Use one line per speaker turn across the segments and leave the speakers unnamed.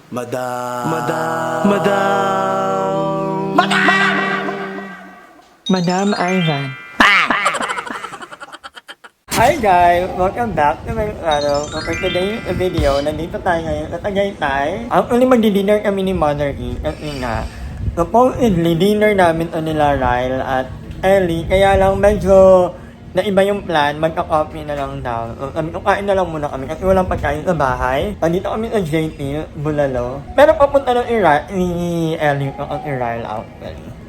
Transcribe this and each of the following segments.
Madam.
Madam Ivan.
Hi guys! Welcome back to my for today's video. Nandito tayo ngayon sa Tagaytay. Actually, magdi-dinner kami ni Mother E. Kasi nga, supposedly, dinner namin to nila Ryle at Ellie. Kaya lang medyo naiba yung plan, magka-coffee na lang daw. Kami kain na lang muna kami kasi walang pagkain sa bahay. Nandito kami sa JP, Bulalo. Pero papunta ng ni Ellie at Ryle out.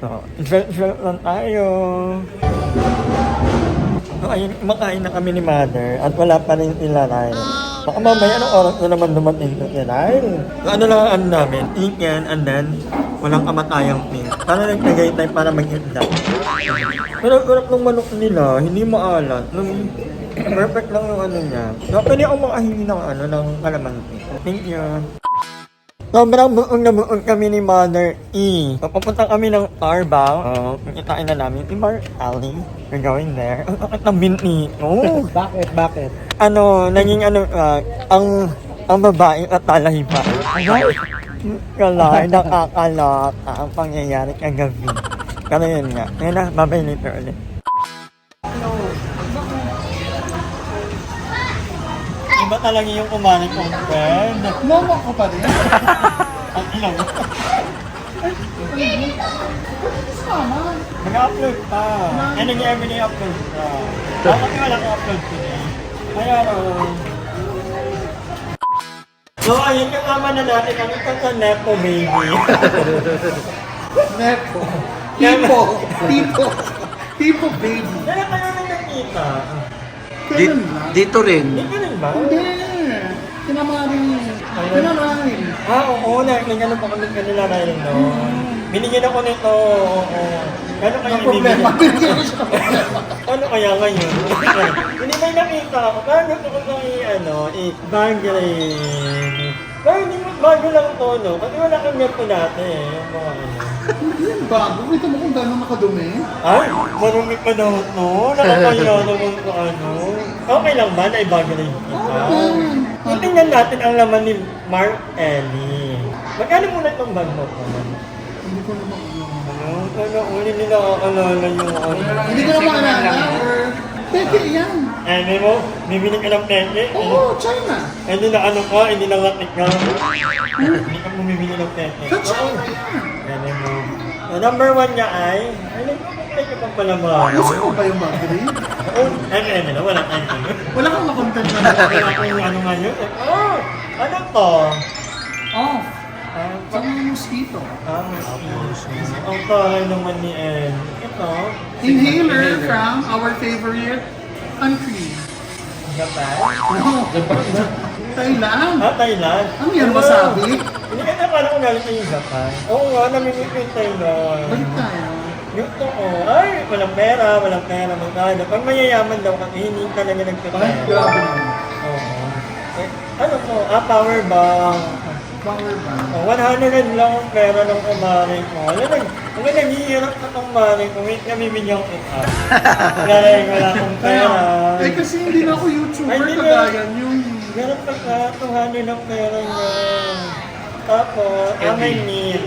So, dress lang tayo. So, ayun, kumakain na kami ni Mother at wala pa rin sila Ryle. Baka mamaya anong oras na naman dumating to si Ryle. So, ano lang ang namin, chicken and then walang kamatayang pink. Para nagtagay tayo para mag-isda. Pero sarap ng manok nila, hindi maalat. Perfect lang yung ano niya. So, pwede akong makahingi ng ng kalamansi. Thank you. Sobrang buong na buong kami ni Mother E. So, papunta kami ng Starbucks. Kitain na namin si Bar Ali. We're going there. Ang sakit ng binti ko.
Bakit?
Naging ang babae at talahipa. Kalay, nakakalata ang pangyayari kagabi. Pero yun nga. Ngayon na, babay later ulit. Iba talaga yung kumain kong friend.
Momo ko pa rin.
Ang ilaw. Nag-upload pa. Nag-everyday upload pa. Bakit wala kong upload today? Ayaw. So, ayun yung ama na natin. Ang ito sa Nepo baby.
Nepo. Tipo baby.
Kaya kayo nang nakita.
Dito rin.
Hindi ka rin ba?
Hindi. Kinamarin.
Oo. Nagano pa kami kanila na yun, no? Binigyan ako nito. Oo. Gano'n kaya ibibigyan?
Binigyan ko siya ng problema.
Ano kaya ngayon? Hindi may nakita ako. Parang gusto ko itong i-baggering. Pero hindi mo bago lang to, no? Kasi wala kang ganito dati, yung mga
Hindi yan bago. Kita mo kung gano'n nakadumi.
Ay, marumi pa daw to. Nakakaya naman ko Okay lang ba na i-baggering kita? Tingnan natin ang laman ni Mark Ellie. Magkano muna itong bag mo ko?
Hindi ko naman
Uli nila nakakalala yung
Hindi ko naman alala. Peke yan.
May mo, bibili ka ng peke.
Oo, China.
Hindi na hindi na ngatik ka. Hindi ka bumibili ng peke.
Sa China yan.
Mo. So, number 1 niya ay nagpapakay ka pang palaman.
Gusto ko ba yung bagay?
Wala tayo.
Wala kang makontent na
Wala kong ano ngayon. Ano to?
Off. Sa mga mosquito.
Ang tahay naman ni Ann. Ito.
Inhaler from our favorite country.
Japan?
Thailand.
Thailand.
Ano yan, wasabi?
Hindi ka na parang galing sa yung Japan. Oo nga, namimit yung Thailand.
Balik tayo.
Yung totoo, walang pera, magkano. Pag mayayaman daw kasi, hindi talaga
Ay,
nagpapera.
grabe naman.
Oo. Ano to? Power bank.
Power bank.
100 lang ang pera ng kumari ko. Alam, naghihirap na itong kumari ko. Wait, nabibigyan ko ito. Kaya wala akong pera.
Kasi hindi na ako YouTuber,
Ay, hindi na.
kagaya niyo.
Meron pa ka, 200 ng pera niya. Tapos, may need.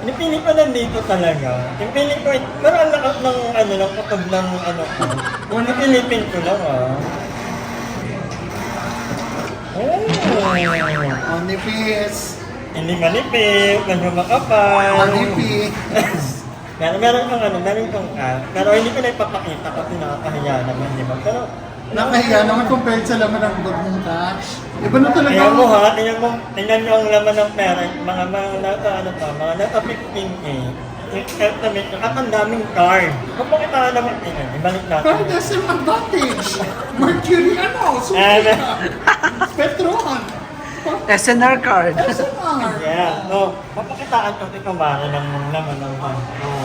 Pinipili ko nandito talaga. Pinipili ko, pero ang lakas ng kapag ng ko. Pinipilipin ko lang
Oh, nipis.
Hindi manipis, medyo makapal.
Manipis.
Meron kang pero hindi ko na ipapakita kasi nakakahiya naman, di ba? Pero,
Nakahiya naman compared sa laman ng bag mong touch. Iba na talaga.
tingnan nyo ang laman ng pera, mga nasa 15K. At ang daming card. Kung pakita naman, ibalik natin.
Pero that's an advantage. Mercury Petron.
SNR card.
SNR.
Yeah, so, papakitaan ko ito ba ng laman ng banko.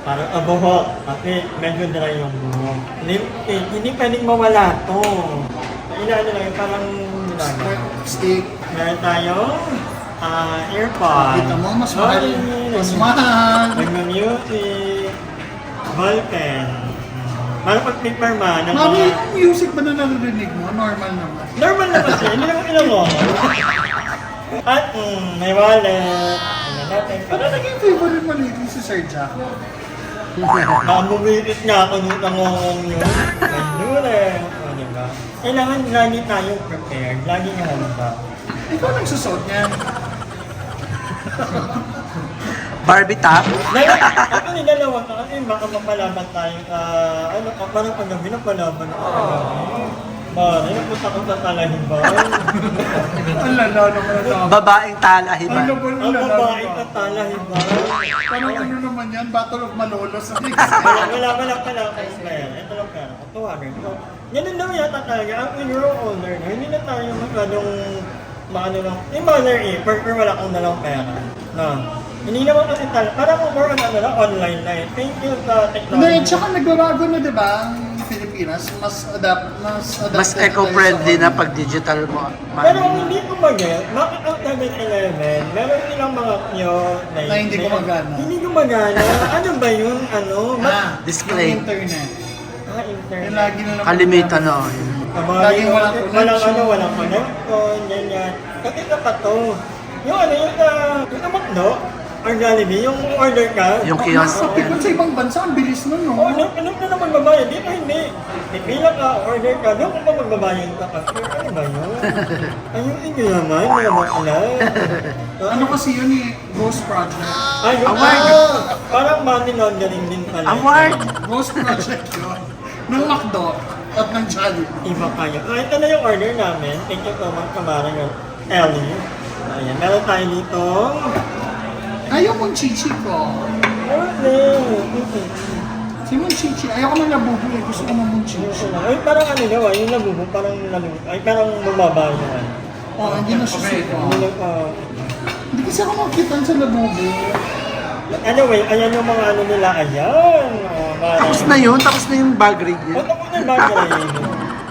Para buhok. Kasi medyo dry yung buhok. Hindi pwedeng mawala to. Inaano lang, parang
Stick.
meron tayo earpod.
Kita mo, mas mahal. Mas mahal.
Nagma-music. Ballpen. Parang pag-prepare man.
Mami, yung music ba na naririnig mo? Normal naman.
Normal naman siya. Hindi naman ilang At may wallet. Ano natin?
Ano naging favorite mo lately si Sir Jack?
Mamuwirit nga ako nung nangongong yun. Ayun eh. O, diba? Kailangan lagi tayong prepared. Lagi nga handa.
Ikaw nagsusot niyan.
Barbie top.
Ako nilalawag ka kasi baka mapalaban tayo. Parang paggabi na palaban ako. Mare, napunta ko sa Talahibay.
Ang lala naman na.
Babaeng talahiban.
Ang babae sa Talahibay.
Parang ano naman yan? Battle of Malolos.
Wala pala akong pera. Ito lang pera. Tawagan ko. Ganun lang yata talaga. Ang in-row owner na, hindi na tayo masyadong maano lang. Yung mother per wala kang dalang pera. Na, hindi naman kasi talaga. Parang more on ano lang, online na eh. Thank you sa
Hindi,
technology.
tsaka nagbabago na diba ang Pilipinas? Mas
Mas eco-friendly na pag digital mo.
Pero kung hindi ko mag-get, bakit ang 7-Eleven, meron silang mga cute
Na hindi gumagana.
Hindi gumagana. Ano ba yun? Ano?
Display.
Yung internet.
Internet.
Yung lagi na naman.
Kalimitan no.
Laging walang connection.
Walang connection, ganyan. Kasi pa to. Yung ano, yung McDo, or Jollibee, yung order ka.
Yung
Mas
kiosk.
kapit sa ibang bansa, ang bilis nun, no?
Oh, ano na naman babayad? Dito hindi. Pipila ka, order ka, doon ka pa magbabayad ka kasi. Ano ba yun? Ayun nyo naman, mga bakla.
Ano kasi yun eh, Ghost Project.
Ayun,
Award.
Parang money laundering din pala.
Award.
Ghost Project yun. Ng McDo at ng Jollibee.
Iba kayo. Ito na yung order namin. Thank you so much, Kamara ng Ellie. Ayan, meron tayo dito.
Ayaw mong chichi ko. Si mong chichi. Ayaw ko ng labubo eh. Gusto ko mong chichi.
Ay, parang ano daw, yung labubo, parang labubo. Ay, parang bumaba yung ano.
Oh, hindi na susuko. Hindi kasi ako makitan sa labubo.
Anyway, ayan yung mga ano nila, ayan.
Tapos na yun. Tapos na yung bag read
O,
niya.
tapos na yung bagay.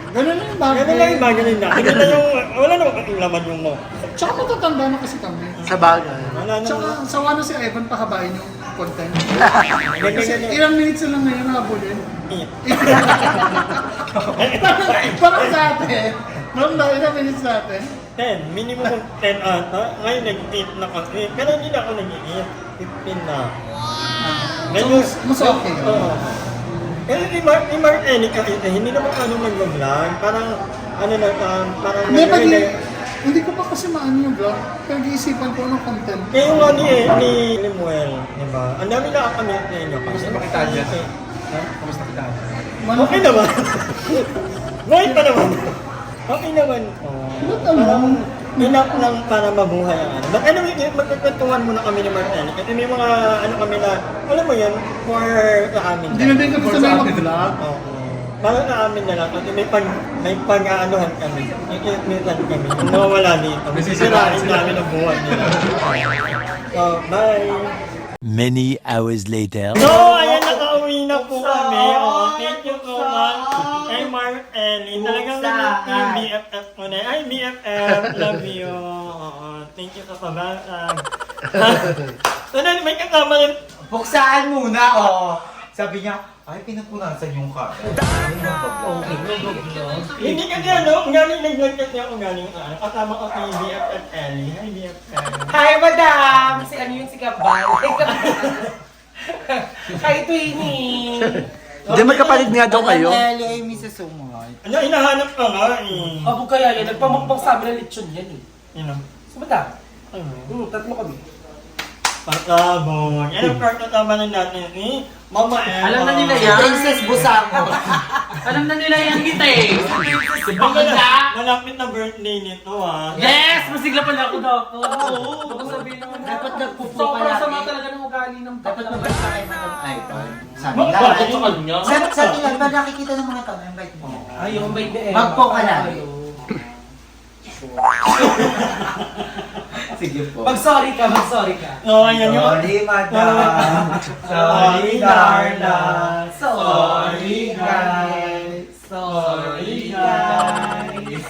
Ganun na yung bagay.
Ganun lang yung bagay nila. Ganun na yung, wala naman kasing laman yung mo.
Tsaka matatanda na kasi kami.
Sa bagay.
Wala
Tsaka
naman.
sawa na si Evan pahabain yung content.
Ganun,
Kasi
ganun.
ilang minutes na lang ngayon habulin.
Eh,
Parang sa atin. Noong na, ilang minutes sa atin.
10, minimum of 10 ata. Ngayon nag-8 na kasi. Pero hindi na ako nag-8. 15 na.
So, mas okay.
Oo. Kasi ni Mark Ellie kasi hindi naman ano mag-vlog. Parang, ano na, parang
Hindi ko pa kasi maano yung vlog. Pag-iisipan ko ng content.
Kaya yung nga ni Limuel, di ba? Ang dami na kami sa inyo. Kamusta ba kita dyan? Kamusta kita dyan? Okay naman. Ngayon pa naman. Okay naman. Parang enough lang para mabuhay ang ano. But anyway, magkakwentuhan muna kami ni Martel. Kasi may mga ano kami na, alam mo yan, for sa amin.
Hindi na din kami sanay mag-vlog.
Oo. Para sa amin na lang. Kasi may pag-aanuhan kami. Minsan kami. Yung nawawala dito. Sisirain namin ang buhay nila. So, bye!
Many hours later.
So, ayan, nakauwi na po kami. Oh, thank you so much. Kay Mark Ellie. Talagang naman yung BFF ko na. Ay, BFF. Love you. Oo, thank you sa pabasag. So, may kasama rin.
Buksaan muna, oh. Sabi niya, ay, pinapunasan yung car.
Hindi kasi ano, galing nag-vlog kasi ako galing sa ano. Kasama ko si BFF Ellie. Hi, BFF.
Hi, madam! Si ano yun, si Kabal. Hi, Twinnie!
Hindi, magkapalit nga daw kayo.
ay Mrs. Sumoy.
Ano, hinahanap ka nga eh.
Abo kaya yan, nagpamukbang sa amin ng lechon yan eh.
You know?
So, madam?
Ano?
Tatlo kami.
Pasabong. Yan ang part kasama na natin ni Mama Emma.
Alam na nila yan.
Princess Busako.
Alam na nila yan kita eh.
Malapit na birthday nito ah.
Yes! Masigla pala ako daw. Oo. Baka sabihin naman.
Dapat nagpupo
Sobrang
ka
sama
lagi.
talaga ng ugali ng
Dapat
bakla.
mabait ka kay Madam Ivan. Sabi
Bakit sa
lang.
kanya?
Sabi lang, pag nakikita ng mga tao, invite mo.
Ay, yung bait ni Emma.
Magpo ka lagi. Sige po.
Mag-sorry ka, mag-sorry ka.
So, ayan yung...
Sorry, madam. Sorry, Darla. Sorry, guys.
Sorry, guys.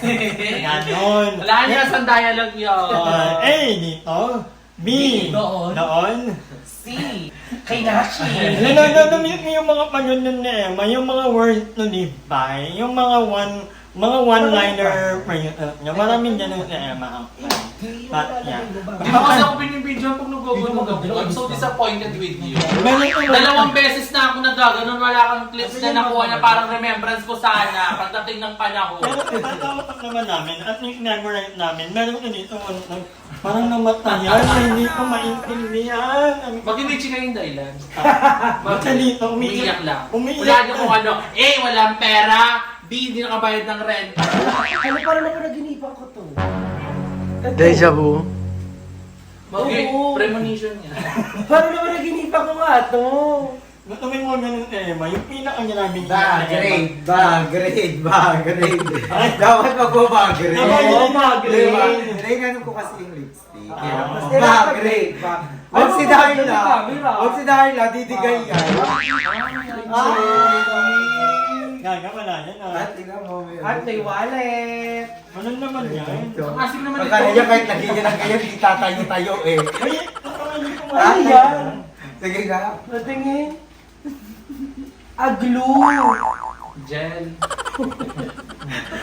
Ganon.
Wala niya sa dialogue yun.
A dito. B.
Doon.
Doon.
C. Kay Nashi.
Nanonood mo yung mga panunan na Emma, yung mga words to live by, yung mga Mga one-liner niya. Maraming ganun na Emma ang yeah.
Hindi mo kasi ako binibidyo pag nagugulog ako. I'm so disappointed with you.
Meron
Dalawang beses na ako nagaganon, wala kang clips na nakuha na parang remembrance ko sana pagdating ng panahon.
Pero tatawag naman namin at memorize namin. Meron ko dito parang namatayan na hindi ko maintindihan.
Pag hindi chika yung dahilan.
Basta dito,
Umiiyak lang.
Umiiyak
Wala niyo kung ano, A, walang pera, B, hindi nakabayad ng rent.
Ano parang napanaginipan ko to?
Deja vu.
Okay,
Oo.
premonition niya.
Parang napanaginipan ko nga to.
Natuloy mo ganun Emma, yung pinaka niya namin
Grade. Dapat magbabagrade.
Oo,
mag-grade.
Grade ko kasi yung lipstick.
Ah.
Grade. Huwag si Darla. Huwag si Darla, didigay yan.
Gaga, wala yan ah.
Tingnan mo.
At may wallet.
Ano naman yan?
Asim naman
Pagkala niya kahit lagyan ng ganyan, hindi tatayo-tayo eh.
Ay, nakakali ko
Ano yan?
Sige nga.
Natingin. Glue.
Gel.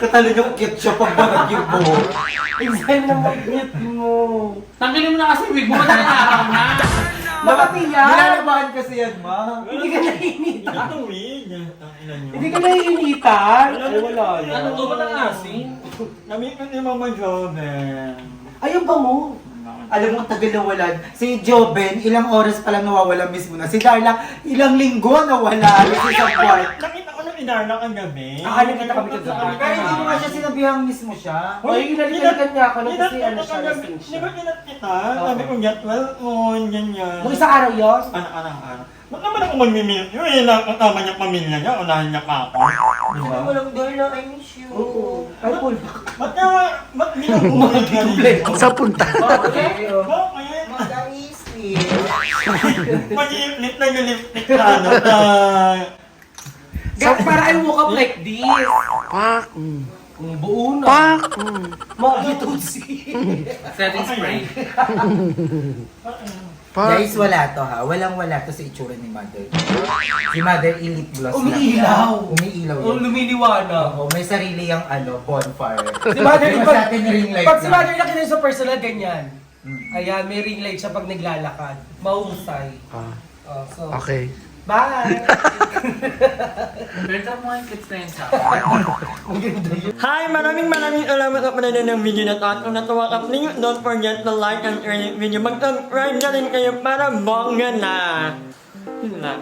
Katalo yung cute siya pag banag yung buhok.
Exam na mag-meet mo.
Tanggalin mo na kasi wig mo, madaling araw na.
Makati yan.
Nilalabahan kasi yan, ma.
Hindi ka nainitan.
Ito weed. Ang ina nyo.
Hindi ka nainitan. Ay, wala yan.
Ano to ba ng asin?
Nami ko ni Mama Joven.
Ayun ba mo?
Alam mo, tagal nawalan. Si Joben, ilang oras pa lang nawawala mismo na. Si Darla, ilang linggo nawala. Si isang buwan.
Nakita ko ng Idarla kagabi.
Nakita kami kagabi.
Kaya hindi mo nga siya sinabihang mismo siya.
Ay, inalikan niya ako nung kasi ano siya, lasing
Di
siya.
ba kinat kita? Sabi ko, get well on, ganyan.
Nung isang araw yun?
Ano. Ba't naman ako magmimil? Yung tama niya pamilya niya, unahan niya pa ako. Di ba?
Walang Darla, I miss you.
Oo. Ay, pull back.
Ba't ginagawa ka rin?
Sa punta.
Bakit?
Mag-aisip.
Mag-iiplit na yung lipstick na ano na...
Para I woke up like this.
Pak.
Buo na.
Pak.
Makikitusi.
Setting spray.
Pak.
Guys, wala to ha. Walang-wala to sa itsura ni Mother. Si Mother, lip gloss lang.
Umiilaw.
Umiilaw
Oh,
yan.
lumiliwanag.
Oo, may sarili yung bonfire.
Si Mother,
Di ba sa atin ring light
pag si
lang?
Mother nakita sa personal, ganyan. Ayan, may ring light siya pag naglalakad. Mahusay. So,
Okay.
bye!
Benta mo yung clips na yun sa
Hi! Maraming salamat sa panonood ng video na to. At kung natuwa ka, please don't forget to like and share the video. Mag-subscribe na rin kayo para bongga na. Yun lang.